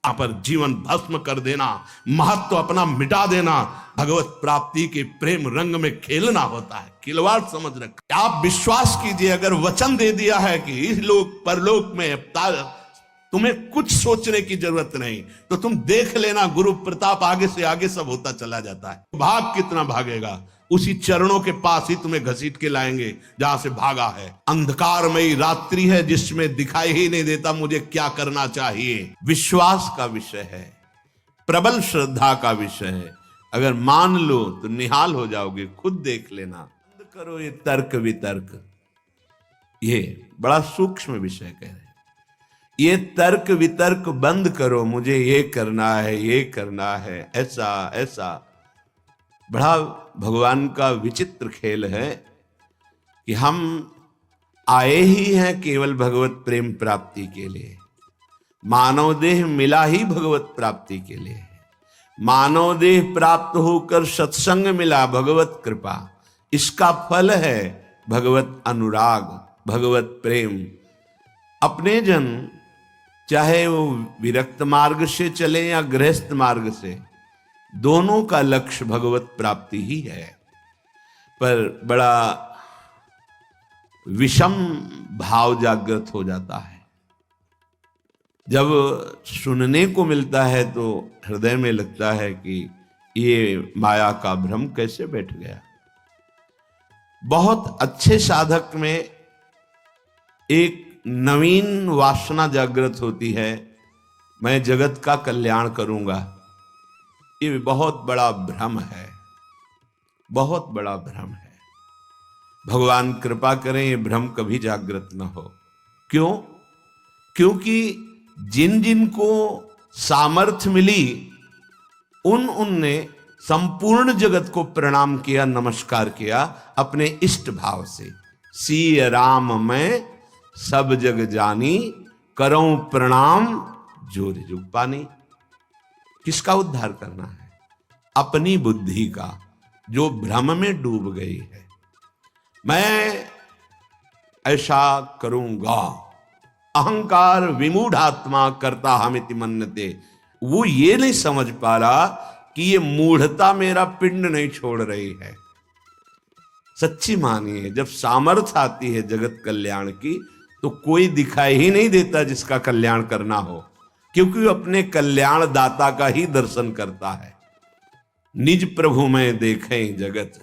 यहाँ पर जीवन भस्म कर देना, महत्व अपना मिटा देना, भगवत प्राप्ति के प्रेम रंग में खेलना होता है। खिलवाड़ समझ रखा। आप विश्वास कीजिए, अगर वचन दे दिया है कि इस लोक परलोक में तुम्हें कुछ सोचने की जरूरत नहीं, तो तुम देख लेना गुरु प्रताप आगे से आगे सब होता चला जाता है। भाग कितना भागेगा, उसी चरणों के पास ही तुम्हें घसीट के लाएंगे जहां से भागा है। अंधकारमयी रात्रि है जिसमें दिखाई ही नहीं देता मुझे क्या करना चाहिए। विश्वास का विषय है, प्रबल श्रद्धा का विषय है। अगर मान लो तो निहाल हो जाओगे, खुद देख लेना। बंद करो ये तर्क वितर्क, ये बड़ा सूक्ष्म विषय कह रहे हैं। ये तर्क वितर्क बंद करो, मुझे ये करना है, ये करना है, ऐसा ऐसा। बड़ा भगवान का विचित्र खेल है कि हम आए ही हैं केवल भगवत प्रेम प्राप्ति के लिए। मानव देह मिला ही भगवत प्राप्ति के लिए। मानव देह प्राप्त होकर सत्संग मिला, भगवत कृपा। इसका फल है भगवत अनुराग, भगवत प्रेम। अपने जन चाहे वो विरक्त मार्ग से चले या गृहस्थ मार्ग से, दोनों का लक्ष्य भगवत प्राप्ति ही है। पर बड़ा विषम भाव जागृत हो जाता है। जब सुनने को मिलता है तो हृदय में लगता है कि ये माया का भ्रम कैसे बैठ गया। बहुत अच्छे साधक में एक नवीन वासना जागृत होती है, मैं जगत का कल्याण करूंगा। ये बहुत बड़ा भ्रम है, बहुत बड़ा भ्रम है। भगवान कृपा करें ये भ्रम कभी जागृत न हो। क्यों? क्योंकि जिन जिन को सामर्थ्य मिली उनने संपूर्ण जगत को प्रणाम किया, नमस्कार किया अपने इष्ट भाव से। सिय राम मैं सब जग जानी, करऊं प्रणाम जोर जुग पानी। किसका उद्धार करना है? अपनी बुद्धि का, जो भ्रम में डूब गई है। मैं ऐसा करूंगा, अहंकार विमूढ़ात्मा करता हमिति मन्यते। वो ये नहीं समझ पा रहा कि ये मूढ़ता मेरा पिंड नहीं छोड़ रही है। सच्ची मानिए, जब सामर्थ्य आती है जगत कल्याण की तो कोई दिखाई ही नहीं देता जिसका कल्याण करना हो, क्योंकि वो अपने कल्याण दाता का ही दर्शन करता है। निज प्रभु में देखें जगत,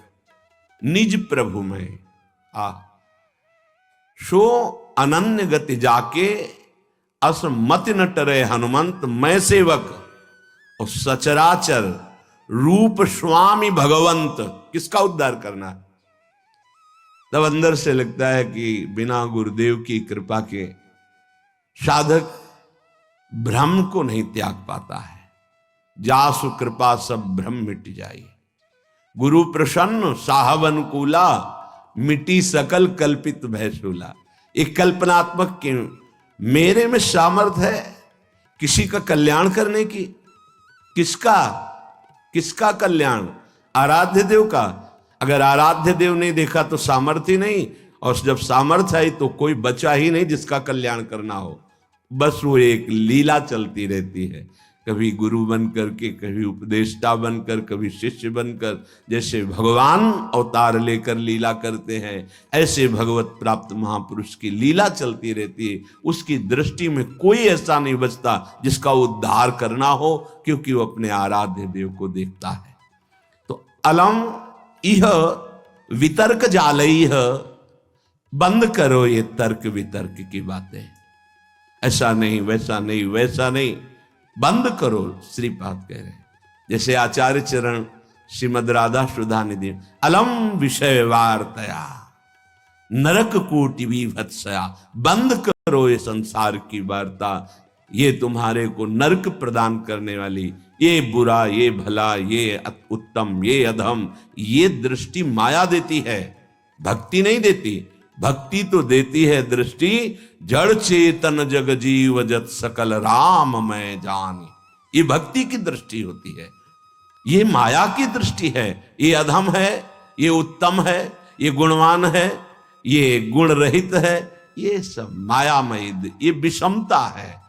निज प्रभु में सो अनन्य गति जाके, अस मत न टरे हनुमंत मैं सेवक, और सचराचर रूप स्वामी भगवंत। किसका उद्धार करना है? तब अंदर से लगता है कि बिना गुरुदेव की कृपा के साधक भ्रम को नहीं त्याग पाता है। जासु कृपा सब भ्रम मिट जाई, गुरु प्रसन्न साहब अनुकूला, मिटी सकल कल्पित भयशूला। एक कल्पनात्मक के मेरे में सामर्थ्य है किसी का कल्याण करने की। किसका? किसका कल्याण? आराध्य देव का। अगर आराध्य देव नहीं देखा तो सामर्थ्य नहीं, और जब सामर्थ्य आई तो कोई बचा ही नहीं जिसका कल्याण करना हो। बस वो एक लीला चलती रहती है, कभी गुरु बनकर के, कभी उपदेष्टा बनकर, कभी शिष्य बनकर। जैसे भगवान अवतार लेकर लीला करते हैं, ऐसे भगवत प्राप्त महापुरुष की लीला चलती रहती है। उसकी दृष्टि में कोई ऐसा नहीं बचता जिसका उद्धार करना हो, क्योंकि वो अपने आराध्य देव को देखता है। तो अलम इह वितर्क जालई, बंद करो ये तर्क वितर्क की बातें। ऐसा नहीं, वैसा नहीं, वैसा नहीं, बंद करो। श्रीपाद कह रहे, जैसे आचार्य चरण श्रीमद राधा सुधा निधि, अलम विषय वार्तया नरक कोटि विभत्सया। बंद करो ये संसार की वार्ता, ये तुम्हारे को नरक प्रदान करने वाली, ये बुरा, ये भला, ये उत्तम, ये अधम, ये दृष्टि माया देती है, भक्ति नहीं देती। भक्ति तो देती है दृष्टि, जड़ चेतन जग जीव जत सकल राम मैं जानी। ये भक्ति की दृष्टि होती है, ये माया की दृष्टि है। ये अधम है, ये उत्तम है, ये गुणवान है, ये गुण रहित है, ये सब मायामयी, ये विषमता है।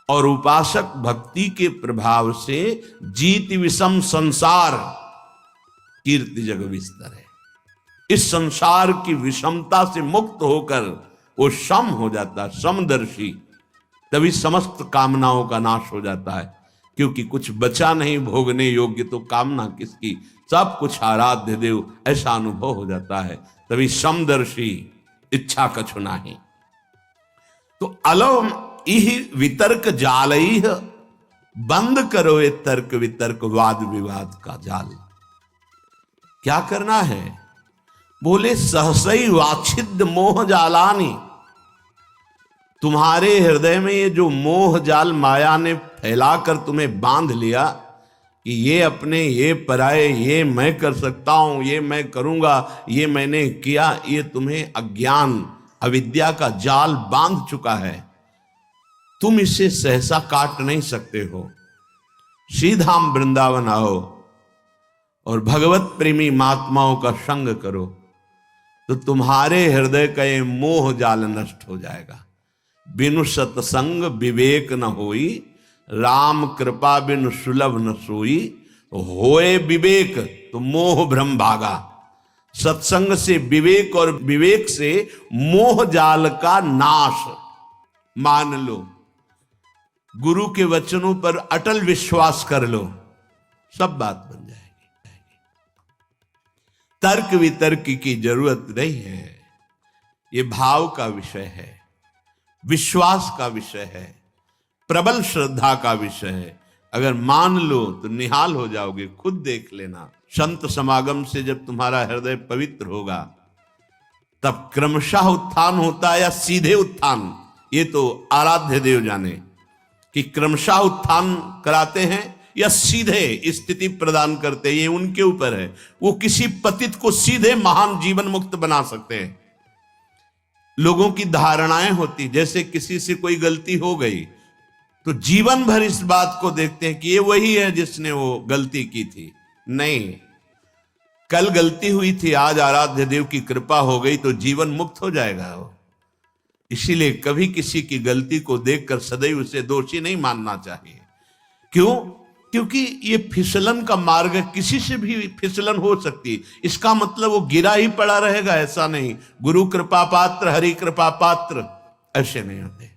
और उपासक भक्ति के प्रभाव से जीत विषम संसार कीर्ति जग विस्तर है। इस संसार की विषमता से मुक्त होकर वो सम हो जाता है, समदर्शी। तभी समस्त कामनाओं का नाश हो जाता है, क्योंकि कुछ बचा नहीं भोगने योग्य, तो कामना किसकी, सब कुछ आराध्य देव, ऐसा अनुभव हो जाता है। तभी समदर्शी, इच्छा कछु नाही। तो अलम इह वितर्क जालइह, बंद करो ये तर्क वितर्क वाद विवाद का जाल। क्या करना है? बोले सहसई वाछिद मोह जालानी। तुम्हारे हृदय में ये जो मोह जाल माया ने फैलाकर तुम्हें बांध लिया कि ये अपने, ये पराये, ये मैं कर सकता हूं, ये मैं करूंगा, ये मैंने किया, ये तुम्हें अज्ञान अविद्या का जाल बांध चुका है। तुम इसे सहसा काट नहीं सकते हो। सीधा वृंदावन आओ और भगवत प्रेमी महात्माओं का संग करो, तो तुम्हारे हृदय का ये मोह जाल नष्ट हो जाएगा। बिनु सत्संग विवेक न होई, राम कृपा बिनु सुलभ न सोई। होए विवेक तो मोह भ्रम भागा। सत्संग से विवेक और विवेक से मोह जाल का नाश। मान लो, गुरु के वचनों पर अटल विश्वास कर लो, सब बात बन जाएगी। तर्क वितर्क की जरूरत नहीं है। ये भाव का विषय है, विश्वास का विषय है, प्रबल श्रद्धा का विषय है। अगर मान लो तो निहाल हो जाओगे। खुद देख लेना, संत समागम से जब तुम्हारा हृदय पवित्र होगा, तब क्रमशः उत्थान होता है या सीधे उत्थान, ये तो आराध्य देव जाने कि क्रमशः उत्थान कराते हैं या सीधे स्थिति प्रदान करते हैं, ये उनके ऊपर है। वो किसी पतित को सीधे महान जीवन मुक्त बना सकते हैं। लोगों की धारणाएं होती, जैसे किसी से कोई गलती हो गई तो जीवन भर इस बात को देखते हैं कि ये वही है जिसने वो गलती की थी। नहीं, कल गलती हुई थी, आज आराध्य देव की कृपा हो गई तो जीवन मुक्त हो जाएगा वो। इसीलिए कभी किसी की गलती को देखकर सदैव उसे दोषी नहीं मानना चाहिए। क्यों? क्योंकि ये फिसलन का मार्ग है, किसी से भी फिसलन हो सकती। इसका मतलब वो गिरा ही पड़ा रहेगा, ऐसा नहीं। गुरु कृपा पात्र, हरि कृपा पात्र, ऐसे नहीं होते।